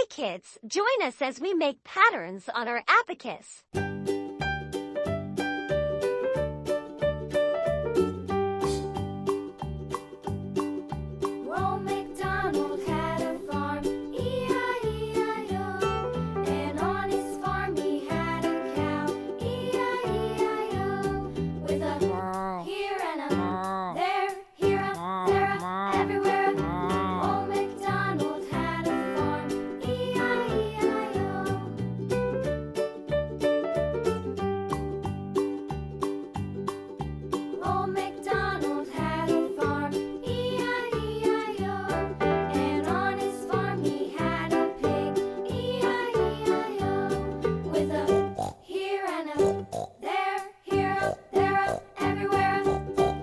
kids, join us as we make patterns on our abacus. Old MacDonald had a farm, E-I-E-I-O. And on his farm he had a cow, E-I-E-I-O. With a here and a there, here a, there a, everywhere. Old MacDonald had a farm, E-I-E-I-O. Old MacDonald had a farm, E-I-E-I-O. And on his farm he had a pig, E-I-E-I-O. With a here and a there, here a, there a, everywhere.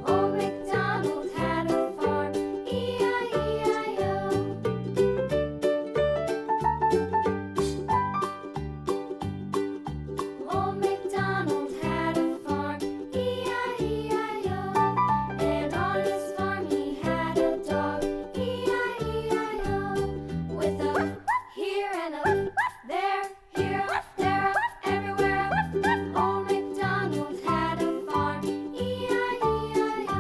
Old MacDonald had a farm, E-I-E-I-O. Old MacDonald had a farm, E-I-E-I-O. And on his farm he had a dog, E-I-E-I-O. With a here and a there, here a, there a, everywhere. Old MacDonald had a farm, E-I-E-I-O.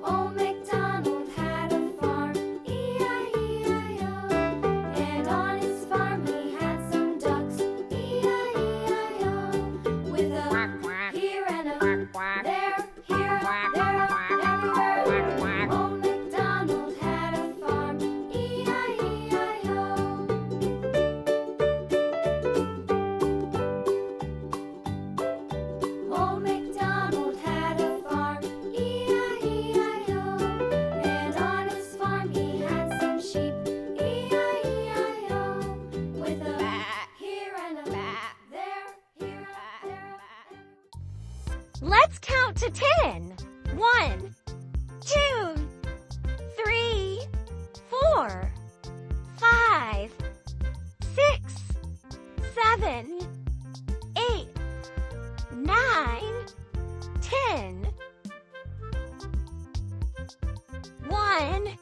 Old MacDonald had a farm, E-I-E-I-O. And on his farm he had some ducks, E-I-E-I-O. With a here and a there, here a, there a, everywhere. Old MacDonald had a farm, E-I-E-I-O. Old MacDonald had a farm, E-I-E-I-O. And on his farm he had some sheep, E-I-E-I-O. With a here and a there, here a, there a, Let's count to 10. 1, 2, 3, 4, 5, 6, 7, 8, 9, 10. 1,